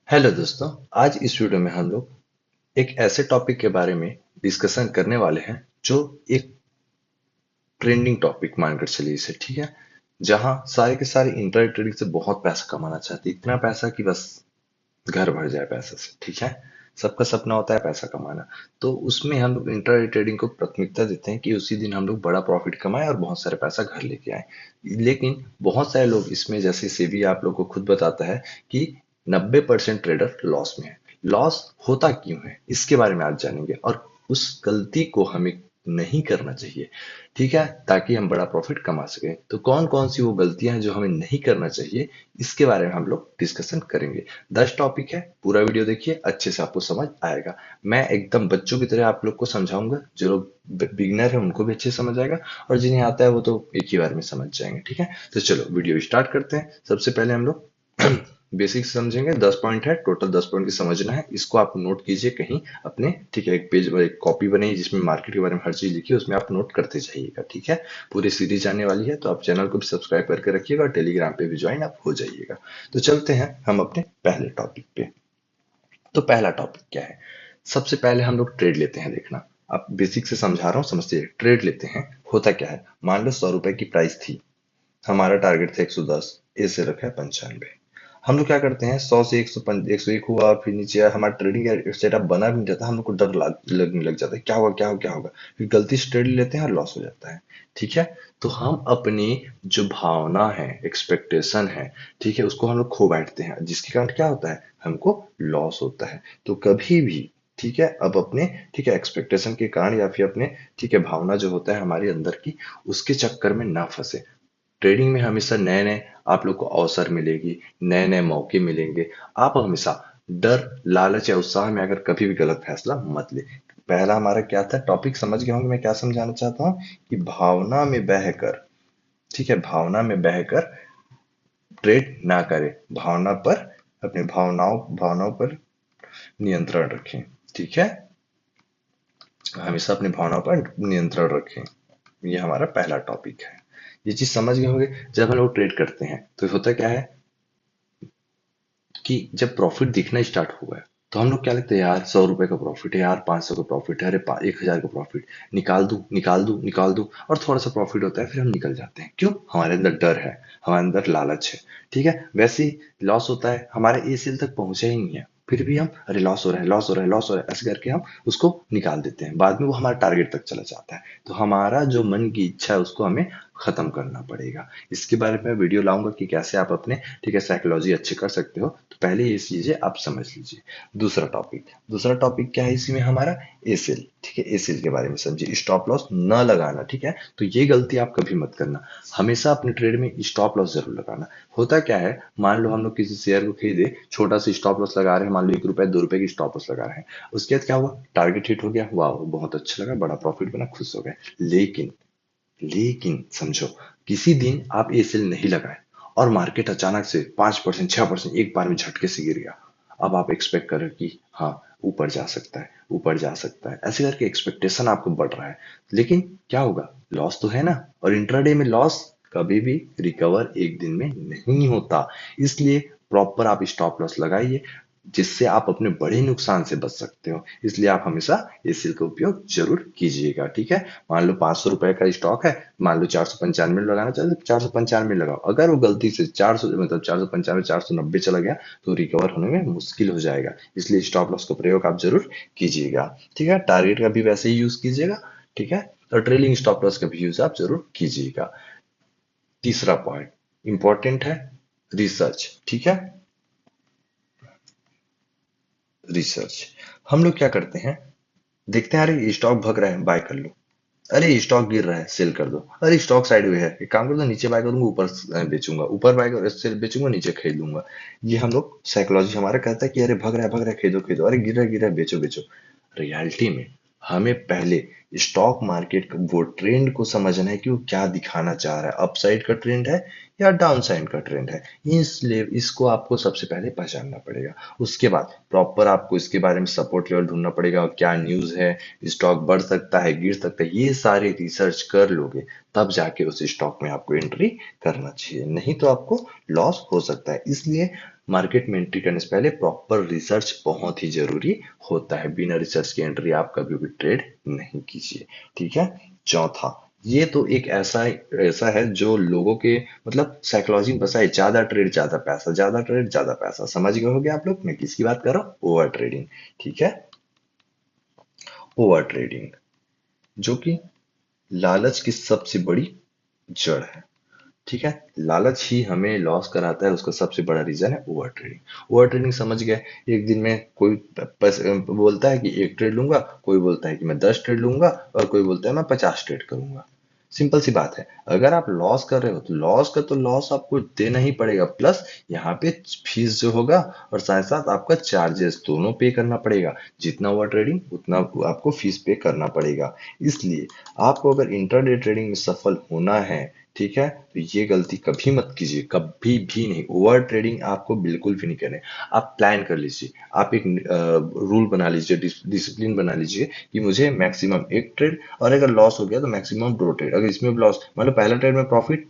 Hello दोस्तों। आज इस वीडियो में हम लोग एक ऐसे टॉपिक के बारे में डिस्कशन करने वाले हैं जो एक ट्रेंडिंग टॉपिक मानकर चलिए इसे, ठीक है। जहां सारे के सारे इंटरनेट ट्रेडिंग से बहुत पैसा कमाना चाहते हैं, इतना पैसा कि बस घर भर जाए पैसे से, ठीक है। सबका सपना होता है पैसा कमाना। तो उसमें हम लोग इंटरनेट ट्रेडिंग को प्राथमिकता देते हैं कि उसी दिन हम लोग बड़ा प्रॉफिट कमाएं और बहुत सारे पैसा घर लेके आए। लेकिन बहुत सारे लोग इसमें, जैसे सेबी आप लोग को खुद बताता है कि 90% ट्रेडर लॉस में है। लॉस होता क्यों है इसके बारे में आज जानेंगे, और उस गलती को हमें नहीं करना चाहिए, ठीक है, ताकि हम बड़ा प्रॉफिट कमा सकें। तो कौन कौन सी वो गलतियां हैं जो हमें नहीं करना चाहिए, इसके बारे में हम लोग डिस्कशन करेंगे। 10 टॉपिक है, पूरा वीडियो देखिए, अच्छे से आपको समझ आएगा। मैं एकदम बच्चों की तरह आप लोग को समझाऊंगा। जो लोग बिगिनर है उनको भी अच्छे से समझ आएगा, और जिन्हें आता है वो तो एक ही बार में समझ जाएंगे, ठीक है। तो चलो वीडियो स्टार्ट करते हैं। सबसे पहले हम लोग बेसिक समझेंगे। 10 पॉइंट है टोटल, 10 पॉइंट की समझना है। इसको आप नोट कीजिए कहीं अपने, ठीक है। एक पेज पर एक कॉपी बनाइए जिसमें मार्केट के बारे में हर चीज लिखी है, उसमें आप नोट करते जाइएगा, ठीक है। पूरी सीरीज आने वाली है, तो आप चैनल को भी सब्सक्राइब करके रखिएगा और टेलीग्राम पे भी ज्वाइन आप हो जाइएगा। तो चलते हैं हम अपने पहले टॉपिक पे। तो पहला टॉपिक क्या है? सबसे पहले हम लोग ट्रेड लेते हैं। देखना, आप बेसिक से समझा रहा हूँ, समझते हैं। ट्रेड लेते हैं, होता क्या है? मान लो 100 रुपए की प्राइस थी, हमारा टारगेट था 110, ए से रखा है 95। हम लोग क्या करते हैं, 100 से 101 हुआ और फिर नीचे आया। हमारा ट्रेडिंग सेटअप बना भी नहीं रहता, हम लोग को डर लगने लग जाता है, क्या होगा क्या होगा क्या होगा। फिर गलती से ट्रेड लेते हैं और लॉस हो जाता है, ठीक है। तो हम अपनी जो भावना है, एक्सपेक्टेशन है, ठीक है, उसको हम लोग खो बैठते हैं, जिसके कारण क्या होता है, हमको लॉस होता है। तो कभी भी, ठीक है, अब अपने, ठीक है, एक्सपेक्टेशन के कारण या फिर अपने, ठीक है, भावना जो होता है हमारी अंदर की, उसके चक्कर में ना फंसे। ट्रेडिंग में हमेशा नए नए आप लोग को अवसर मिलेगी, नए नए मौके मिलेंगे। आप हमेशा डर, लालच या उत्साह में आकर कभी भी गलत फैसला मत ले। पहला हमारा क्या था टॉपिक, समझ गए होंगे मैं क्या समझाना चाहता हूँ, कि भावना में बहकर, ठीक है, भावना में बहकर ट्रेड ना करें। भावना पर, अपने भावनाओं पर नियंत्रण रखें, ठीक है। हमेशा अपनी भावनाओं पर नियंत्रण रखें। ये हमारा पहला टॉपिक है। ये चीज समझ गए होंगे। जब हम लोग ट्रेड करते हैं तो होता क्या है कि जब प्रॉफिट दिखना स्टार्ट हुआ है, तो हम लोग क्या लगता है, यार 100 रुपए का प्रॉफिट है, यार 500 का प्रॉफिट है, अरे 1000 का प्रॉफिट, निकाल दूं निकाल दूं निकाल दूं। और थोड़ा सा प्रॉफिट होता है, फिर हम निकल जाते हैं। क्यों? हमारे अंदर डर है, हमारे अंदर लालच है, ठीक है। वैसे ही लॉस होता है, हमारे ए सेल तक पहुंचा ही नहीं है, फिर भी हम, अरे लॉस हो रहा है लॉस हो रहा है लॉस हो रहा है, ऐसे करके हम उसको निकाल देते हैं। बाद में वो हमारे टारगेट तक चला जाता है। तो हमारा जो मन की इच्छा है उसको हमें खत्म करना पड़ेगा। इसके बारे में वीडियो लाऊंगा कि कैसे आप अपने, ठीक है, साइकोलॉजी अच्छे कर सकते हो। तो पहले ये चीजें आप समझ लीजिए। दूसरा टॉपिक क्या है इसी में हमारा? एसेल, ठीक है। एसेल के बारे में समझिए। स्टॉप लॉस न लगाना, ठीक है। तो ये गलती आप कभी मत करना। हमेशा अपने ट्रेड में स्टॉप लॉस जरूर लगाना। होता क्या है, मान लो हम लोग किसी शेयर को खरीदे, छोटा सा स्टॉप लॉस लगा रहे हैं, मान लो 1 रुपए 2 रुपए की स्टॉप लॉस लगा रहे हैं। उसके बाद क्या हुआ, टारगेट हिट हो गया, वाह बहुत अच्छा लगा, बड़ा प्रॉफिट बना, खुश हो गए। लेकिन लेकिन समझो, किसी दिन आप ये सेल नहीं लगाए और मार्केट अचानक से 5% 6% एक बार में झटके से गिर गया। अब आप एक्सपेक्ट करें कि हाँ, ऊपर जा सकता है, ऊपर जा सकता है, ऐसे करके एक्सपेक्टेशन आपको बढ़ रहा है। लेकिन क्या होगा, लॉस तो है ना। और इंट्राडे में लॉस कभी भी रिकवर एक दिन में नहीं होता। इसलिए प्रॉपर आप स्टॉप लॉस लगाइए, जिससे आप अपने बड़े नुकसान से बच सकते हो। इसलिए आप हमेशा इस सेल का उपयोग जरूर कीजिएगा, ठीक है। मान लो 500 रुपए का स्टॉक है, मान लो 495 लगाना चाहते हो, 495 लगाओ। अगर वो गलती से 400, मतलब 495 490 चला गया, तो रिकवर होने में मुश्किल हो जाएगा। इसलिए स्टॉप लॉस का प्रयोग आप जरूर कीजिएगा, ठीक है। टारगेट का भी वैसे ही यूज कीजिएगा, ठीक है। और ट्रेलिंग स्टॉप लॉस का भी यूज आप जरूर कीजिएगा। तीसरा पॉइंट इंपॉर्टेंट है, रिसर्च, ठीक है। रिसर्च, हम लोग क्या करते हैं, देखते हैं, अरे स्टॉक भग रहा है, बाय कर लो। अरे स्टॉक गिर रहा है, सेल कर दो। अरे स्टॉक साइडवे है, एक काम कर दो, नीचे बाय करूंगा, ऊपर बेचूंगा, ऊपर बाय कर सेल बेचूंगा, नीचे खरीद लूंगा। ये हम लोग साइकोलॉजी हमारा कहता है कि अरे भग रहा है खरीदो खरीदो, अरे गिर रहा है बेचो बेचो। रियलिटी में हमें पहले स्टॉक मार्केट का वो ट्रेंड को समझना है कि वो क्या दिखाना चाह रहा है। अपसाइड का ट्रेंड है या डाउन साइड का ट्रेंड है, इसलिए इसको आपको सबसे पहले पहचानना पड़ेगा। उसके बाद प्रॉपर आपको इसके बारे में सपोर्ट लेवल ढूंढना पड़ेगा, क्या न्यूज़ है, स्टॉक बढ़ सकता है, गिर सकता है, ये सारे रिसर्च कर लोगे तब जाके उस स्टॉक में आपको एंट्री करना चाहिए, नहीं तो आपको लॉस हो सकता है। इसलिए मार्केट में एंट्री करने से पहले प्रॉपर रिसर्च बहुत ही जरूरी होता है। बिना रिसर्च की एंट्री आप कभी भी ट्रेड नहीं कीजिए, ठीक है। चौथा, ये तो एक ऐसा ऐसा है जो लोगों के मतलब साइकोलॉजी में बसा है, ज्यादा ट्रेड ज्यादा पैसा, ज्यादा ट्रेड ज्यादा पैसा। समझ गए होंगे आप लोग मैं किसकी बात कर रहा हूँ? ओवर ट्रेडिंग, ठीक है। ओवर ट्रेडिंग जो कि लालच की सबसे बड़ी जड़ है, ठीक है। लालच ही हमें लॉस कराता है, उसका सबसे बड़ा रीजन है ओवर ट्रेडिंग। ओवर ट्रेडिंग समझ गए, एक दिन में कोई बोलता है कि एक ट्रेड लूंगा, कोई बोलता है कि मैं 10 ट्रेड लूंगा, और कोई बोलता है मैं 50 ट्रेड करूंगा। सिंपल सी बात है, अगर आप लॉस कर रहे हो तो लॉस का तो लॉस आपको देना ही पड़ेगा, प्लस यहाँ पे फीस जो होगा और साथ साथ आपका चार्जेस दोनों पे करना पड़ेगा। जितना ओवर ट्रेडिंग उतना आपको फीस पे करना पड़ेगा। इसलिए आपको अगर इंट्राडे ट्रेडिंग में सफल होना है, ठीक है, तो ये गलती कभी मत कीजिए, कभी भी नहीं। ओवर ट्रेडिंग आपको बिल्कुल भी नहीं करना है। आप प्लान कर लीजिए, आप एक रूल बना लीजिए, डिसिप्लिन बना लीजिए कि मुझे मैक्सिमम एक ट्रेड, और अगर लॉस हो गया तो मैक्सिमम 2 ट्रेड। अगर इसमें भी लॉस, मतलब पहला ट्रेड में प्रॉफिट,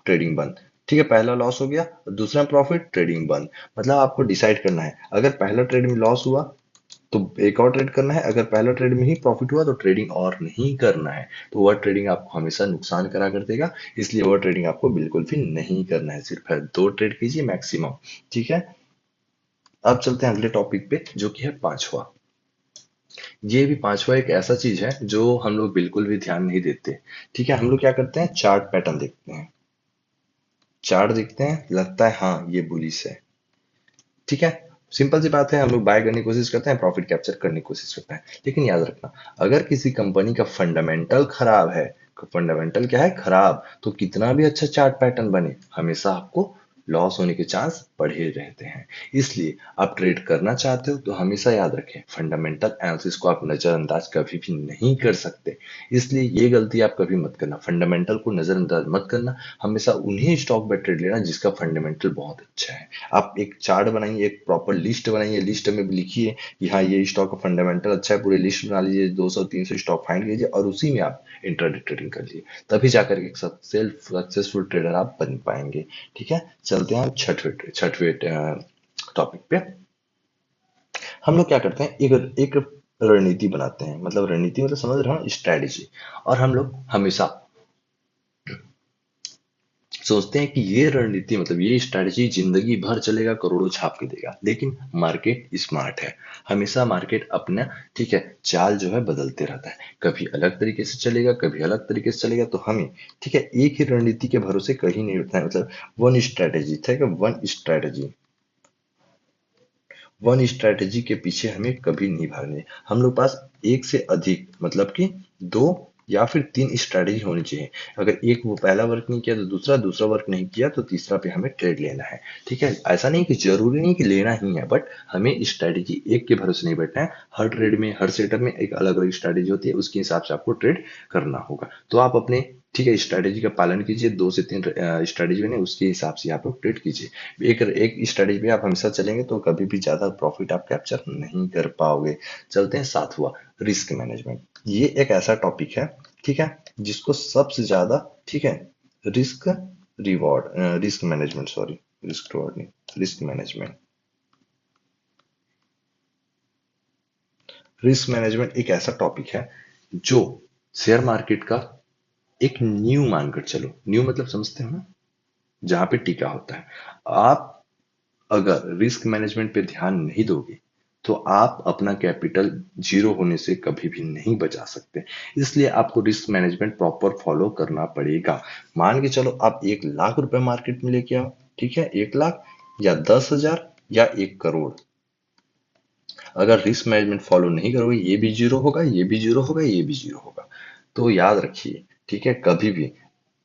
ट्रेडिंग बंद, ठीक है, पहला लॉस हो गया, दूसरा प्रॉफिट, ट्रेडिंग बंद। मतलब आपको डिसाइड करना है, अगर पहला ट्रेड में लॉस हुआ तो एक और ट्रेड करना है, अगर पहला ट्रेड में ही प्रॉफिट हुआ तो ट्रेडिंग और नहीं करना है। तो ओवर ट्रेडिंग आपको हमेशा नुकसान करा कर देगा, इसलिए ओवर ट्रेडिंग आपको बिल्कुल भी नहीं करना है। सिर्फ 2 ट्रेड कीजिए मैक्सिमम, ठीक है। अब चलते हैं अगले टॉपिक पे जो कि है पांचवा। ये भी पांचवा एक ऐसा चीज है जो हम लोग बिल्कुल भी ध्यान नहीं देते, ठीक है। हम लोग क्या करते हैं, चार्ट पैटर्न देखते हैं, चार्ट देखते हैं, लगता है हाँ ये बुलिश है, ठीक है। सिंपल सी बात है, हम लोग बाय करने की कोशिश करते हैं, प्रॉफिट कैप्चर करने की कोशिश करते हैं। लेकिन याद रखना, अगर किसी कंपनी का फंडामेंटल खराब है, फंडामेंटल क्या है, खराब, तो कितना भी अच्छा चार्ट पैटर्न बने हमेशा आपको लॉस होने के चांस बढ़े रहते हैं। इसलिए आप ट्रेड करना चाहते हो तो हमेशा याद रखें, फंडामेंटल एनालिसिस को आप नजरअंदाज कभी भी नहीं कर सकते। इसलिए ये गलती आप कभी मत करना, फंडामेंटल को नजरअंदाज मत करना। हमेशा उन्हीं स्टॉक पर ट्रेड लेना जिसका फंडामेंटल बहुत अच्छा है। आप एक चार्ट बनाइए, एक प्रॉपर लिस्ट बनाइए, लिस्ट में भी लिखिए कि हाँ ये स्टॉक का फंडामेंटल अच्छा है, पूरे लिस्ट बना लीजिए, 200 300 स्टॉक फाइंड कीजिए और उसी में आप इंट्राडे ट्रेडिंग कर लीजिए, तभी जाकर एक सेल्फ सक्सेसफुल ट्रेडर आप बन पाएंगे, ठीक है। चलते हैं छठवें छठवें टॉपिक पे। हम लोग क्या करते हैं, एक एक रणनीति बनाते हैं, मतलब रणनीति मतलब समझ रहे हो, स्ट्रेटेजी। और हम लोग हमेशा सोचते हैं कि ये रणनीति मतलब ये स्ट्रैटेजी जिंदगी भर चलेगा, करोड़ों छाप के देगा। लेकिन मार्केट स्मार्ट है, हमेशा मार्केट अपना, ठीक है, चाल जो है बदलते रहता है, कभी अलग तरीके से चलेगा, कभी अलग तरीके से चलेगा। तो हमें, ठीक है, एक ही रणनीति के भरोसे कहीं नहीं उठना है, मतलब वन स्ट्रैटेजी, ठीक है, वन स्ट्रैटेजी के पीछे हमें कभी नहीं भागने। हम लोग पास एक से अधिक, मतलब कि 2 या फिर 3 स्ट्रैटेजी होनी चाहिए। अगर एक वो पहला वर्क नहीं किया तो दूसरा, दूसरा वर्क नहीं किया तो तीसरा पे हमें ट्रेड लेना है, ठीक है। ऐसा नहीं कि जरूरी नहीं कि लेना ही है, बट हमें स्ट्रैटेजी एक के भरोसे नहीं बैठना है। हर ट्रेड में, हर सेटअप में एक अलग अलग स्ट्रैटेजी होती है, उसके हिसाब से आपको ट्रेड करना होगा। तो आप अपने, ठीक है, स्ट्रैटेजी का पालन कीजिए, 2 से 3 स्ट्रैटेजी बने उसके हिसाब से आप लोग ट्रेड कीजिए। एक एक स्ट्रैटेजी पे आप हमेशा चलेंगे तो कभी भी ज्यादा प्रॉफिट आप कैप्चर नहीं कर पाओगे। चलते हैं सातवां, रिस्क मैनेजमेंट। ये एक ऐसा टॉपिक है, ठीक है, जिसको सबसे ज्यादा, ठीक है, risk reward, risk management, sorry, risk reward नहीं, रिस्क मैनेजमेंट। रिस्क मैनेजमेंट एक ऐसा टॉपिक है जो शेयर मार्केट का एक न्यू मानकर चलो, न्यू मतलब समझते हो ना, जहां पे टिका होता है। आप अगर रिस्क मैनेजमेंट पे ध्यान नहीं दोगे तो आप अपना कैपिटल जीरो होने से कभी भी नहीं बचा सकते। इसलिए आपको रिस्क मैनेजमेंट प्रॉपर फॉलो करना पड़ेगा। मान के चलो आप 1 लाख रुपए मार्केट में लेके आओ, ठीक है, 1 लाख या 10,000 या 1 करोड़, अगर रिस्क मैनेजमेंट फॉलो नहीं करोगे ये भी जीरो होगा, ये भी जीरो होगा, ये भी जीरो होगा। तो याद रखिए, ठीक है, कभी भी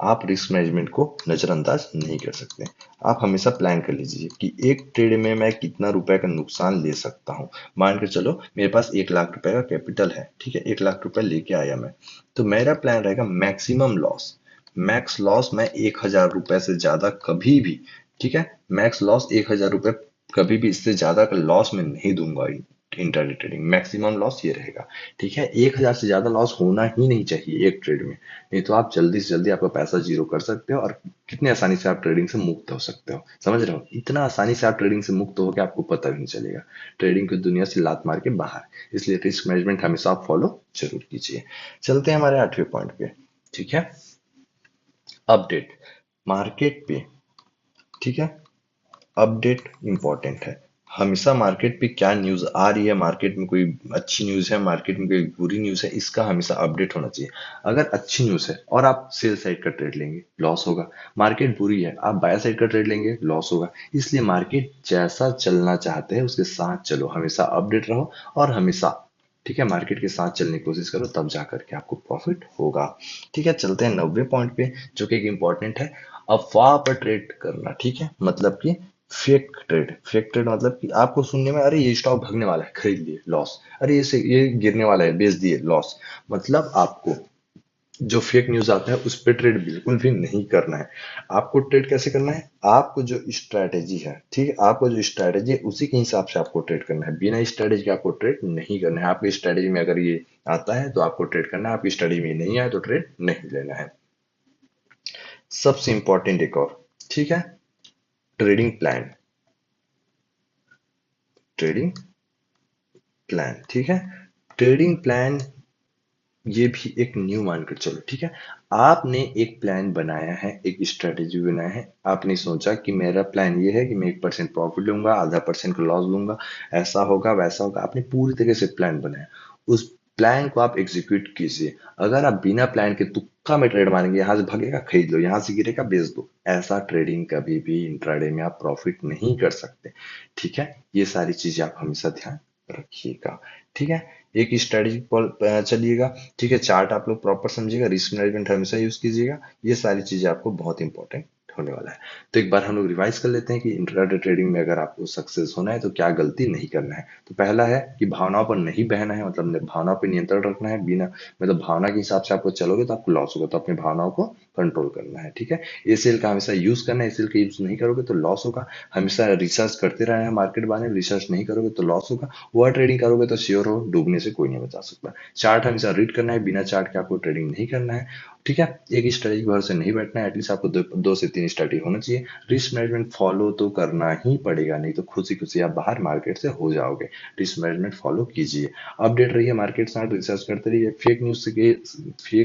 आप रिस्क मैनेजमेंट को नजरअंदाज नहीं कर सकते। आप हमेशा प्लान कर लीजिए कि एक ट्रेड में मैं कितना रुपए का नुकसान ले सकता हूँ। मान कर चलो मेरे पास 1 लाख रुपए का कैपिटल है, ठीक है, 1 लाख रुपए लेके आया मैं, तो मेरा प्लान रहेगा मैक्सिमम लॉस, मैक्स लॉस मैं 1,000 रुपए से ज्यादा कभी भी, ठीक है, मैक्स लॉस 1,000 रुपए, कभी भी इससे ज्यादा का लॉस मैं नहीं दूंगा। इंटरडे ट्रेडिंग मैक्सिमम लॉस ये रहेगा, ठीक है। 1,000 से ज्यादा लॉस होना ही नहीं चाहिए एक ट्रेड में, नहीं तो आप जल्दी से जल्दी आपका पैसा जीरो कर सकते हो, और कितने आसानी से आप ट्रेडिंग से मुक्त हो सकते हो, समझ रहे हो, इतना आसानी से आप ट्रेडिंग से मुक्त हो के आपको पता भी नहीं चलेगा, ट्रेडिंग की दुनिया से लात मार के बाहर। इसलिए रिस्क मैनेजमेंट हमेशा आप फॉलो जरूर कीजिए। चलते हैं हमारे 8वें पॉइंट पे, ठीक है। अपडेट मार्केट पे, ठीक है, अपडेट इंपॉर्टेंट है। हमेशा मार्केट पे क्या न्यूज आ रही है, मार्केट में कोई अच्छी न्यूज है, मार्केट में कोई बुरी न्यूज है, इसका हमेशा अपडेट होना चाहिए। अगर अच्छी न्यूज है और आप सेल साइड का ट्रेड लेंगे, लॉस होगा। मार्केट बुरी है, आप बाय साइड का ट्रेड लेंगे, लॉस होगा। इसलिए मार्केट जैसा चलना चाहते हैं उसके साथ चलो, हमेशा अपडेट रहो, और हमेशा, ठीक है, मार्केट के साथ चलने की कोशिश करो, तब जा करके आपको प्रॉफिट होगा। ठीक है, चलते हैं 90 पॉइंट पे, जो कि एक इंपॉर्टेंट है, अफवाह पर ट्रेड करना, ठीक है, मतलब कि फेक ट्रेड मतलब कि आपको सुनने में, अरे ये स्टॉक भागने वाला है, खरीद लिए, लॉस। अरे ये गिरने वाला है, बेच दिए, लॉस। मतलब आपको जो फेक न्यूज आता है उस पे ट्रेड बिल्कुल भी नहीं करना है। आपको ट्रेड कैसे करना है, आपको जो स्ट्रैटेजी है, ठीक है, आपको जो स्ट्रैटेजी है उसी के हिसाब से आपको ट्रेड करना है। बिना स्ट्रैटेजी के आपको ट्रेड नहीं करना है। आपकी स्ट्रैटेजी में अगर ये आता है तो आपको ट्रेड करना है, आपकी स्ट्रैटेजी में नहीं आए तो ट्रेड नहीं लेना है। सबसे इंपॉर्टेंट एक और, ठीक है, ट्रेडिंग प्लान, ट्रेडिंग प्लान, ठीक है, ट्रेडिंग प्लान ये भी एक न्यू मानकर चलो, ठीक है। आपने एक प्लान बनाया है, एक स्ट्रेटेजी बनाया है, आपने सोचा कि मेरा प्लान ये है कि मैं 1% प्रॉफिट लूंगा, आधा परसेंट का लॉस लूंगा, ऐसा होगा वैसा होगा, आपने पूरी तरह से प्लान बनाया। उस प्लान को आप एग्जीक्यूट कीजिए। अगर आप बिना प्लान के तुक्का में ट्रेड मारेंगे, यहाँ से भागेगा खरीद लो, यहाँ से गिरेगा बेच दो, ऐसा ट्रेडिंग कभी भी इंट्राडे में आप प्रॉफिट नहीं कर सकते, ठीक है। ये सारी चीजें आप हमेशा ध्यान रखिएगा, ठीक है। एक स्ट्रेटेजी पर चलिएगा, ठीक है, चार्ट आप लोग प्रॉपर समझिएगा, रिस्क मैनेजमेंट हमेशा यूज कीजिएगा। ये सारी चीजें आपको बहुत इंपॉर्टेंट होने वाला है। तो एक बार हम लोग रिवाइज कर लेते हैं कि इंट्राडे ट्रेडिंग में अगर आपको सक्सेस होना है तो क्या गलती नहीं करना है। तो पहला है कि भावनाओं पर नहीं बहना है, मतलब भावनाओं पर नियंत्रण रखना है। बिना, मतलब भावना के हिसाब से आपको चलोगे तो आपको लॉस होगा, तो अपनी भावनाओं को कंट्रोल करना है, ठीक है। एसीएल का हमेशा यूज करना है, एसीएल का यूज नहीं करोगे तो लॉस होगा। हमेशा रिसर्च करते रहना है मार्केट बारे में, रिसर्च नहीं करोगे तो लॉस होगा। ओवर ट्रेडिंग करोगे तो श्योर हो डूबने से कोई नहीं बचा सकता। चार्ट हमेशा रीड करना है, बिना चार्ट के आपको ट्रेडिंग नहीं करना है, ठीक है। एक स्ट्रेटेजी के भरोसे नहीं बैठना है, एटलीस्ट आपको दो से तीन स्ट्रेटेजी होना चाहिए। रिस्क मैनेजमेंट फॉलो तो करना ही पड़ेगा, नहीं तो खुशी खुशी आप बाहर मार्केट से हो जाओगे। रिस्क मैनेजमेंट फॉलो कीजिए, अपडेट रहिए मार्केट से, रिसर्च करते रहिए। फेक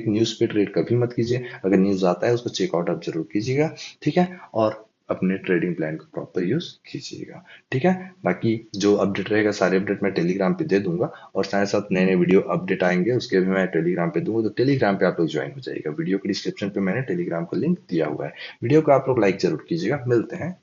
न्यूज पे ट्रेड कभी मत कीजिए। अगर न्यूज आता है उसको चेकआउट आप जरूर कीजिएगा, ठीक है, और अपने ट्रेडिंग प्लान को प्रॉपर यूज कीजिएगा, ठीक है। बाकी जो अपडेट रहेगा सारे अपडेट मैं टेलीग्राम पे दे दूंगा, और साथ साथ नए नए वीडियो अपडेट आएंगे उसके भी मैं टेलीग्राम पे दूंगा, तो टेलीग्राम पे आप लोग ज्वाइन हो जाइएगा। वीडियो के डिस्क्रिप्शन पे मैंने टेलीग्राम का लिंक दिया हुआ है। वीडियो को आप लोग लाइक जरूर कीजिएगा। मिलते हैं